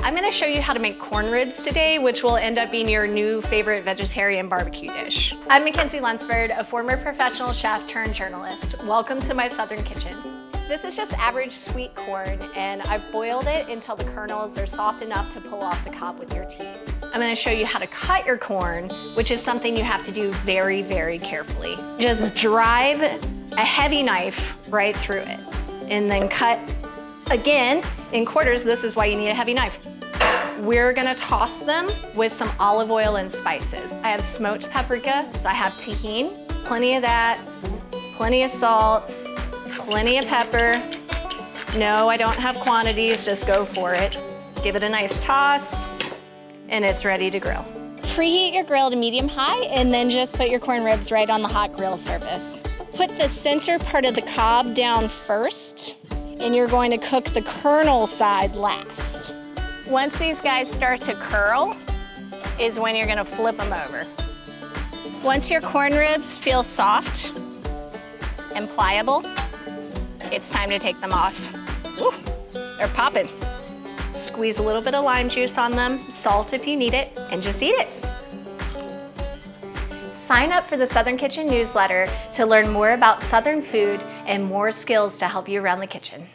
I'm gonna show you how to make corn ribs today, which will end up being your new favorite vegetarian barbecue dish. I'm Mackensy Lunsford, a former professional chef turned journalist. Welcome to my Southern kitchen. This is just average sweet corn, and I've boiled it until the kernels are soft enough to pull off the cob with your teeth. I'm gonna show you how to cut your corn, which is something you have to do very, very carefully. Just drive a heavy knife right through it, and then cut again in quarters. This is why you need a heavy knife. We're gonna toss them with some olive oil and spices. I have smoked paprika, I have tahini, plenty of that, plenty of salt, plenty of pepper. No, I don't have quantities, just go for it. Give it a nice toss, and it's ready to grill. Preheat your grill to medium high, and then just put your corn ribs right on the hot grill surface. Put the center part of the cob down first, and you're going to cook the kernel side last. Once these guys start to curl is when you're gonna flip them over. Once your corn ribs feel soft and pliable, it's time to take them off. Woo, they're popping. Squeeze a little bit of lime juice on them, salt if you need it, and just eat it. Sign up for the Southern Kitchen newsletter to learn more about Southern food and more skills to help you around the kitchen.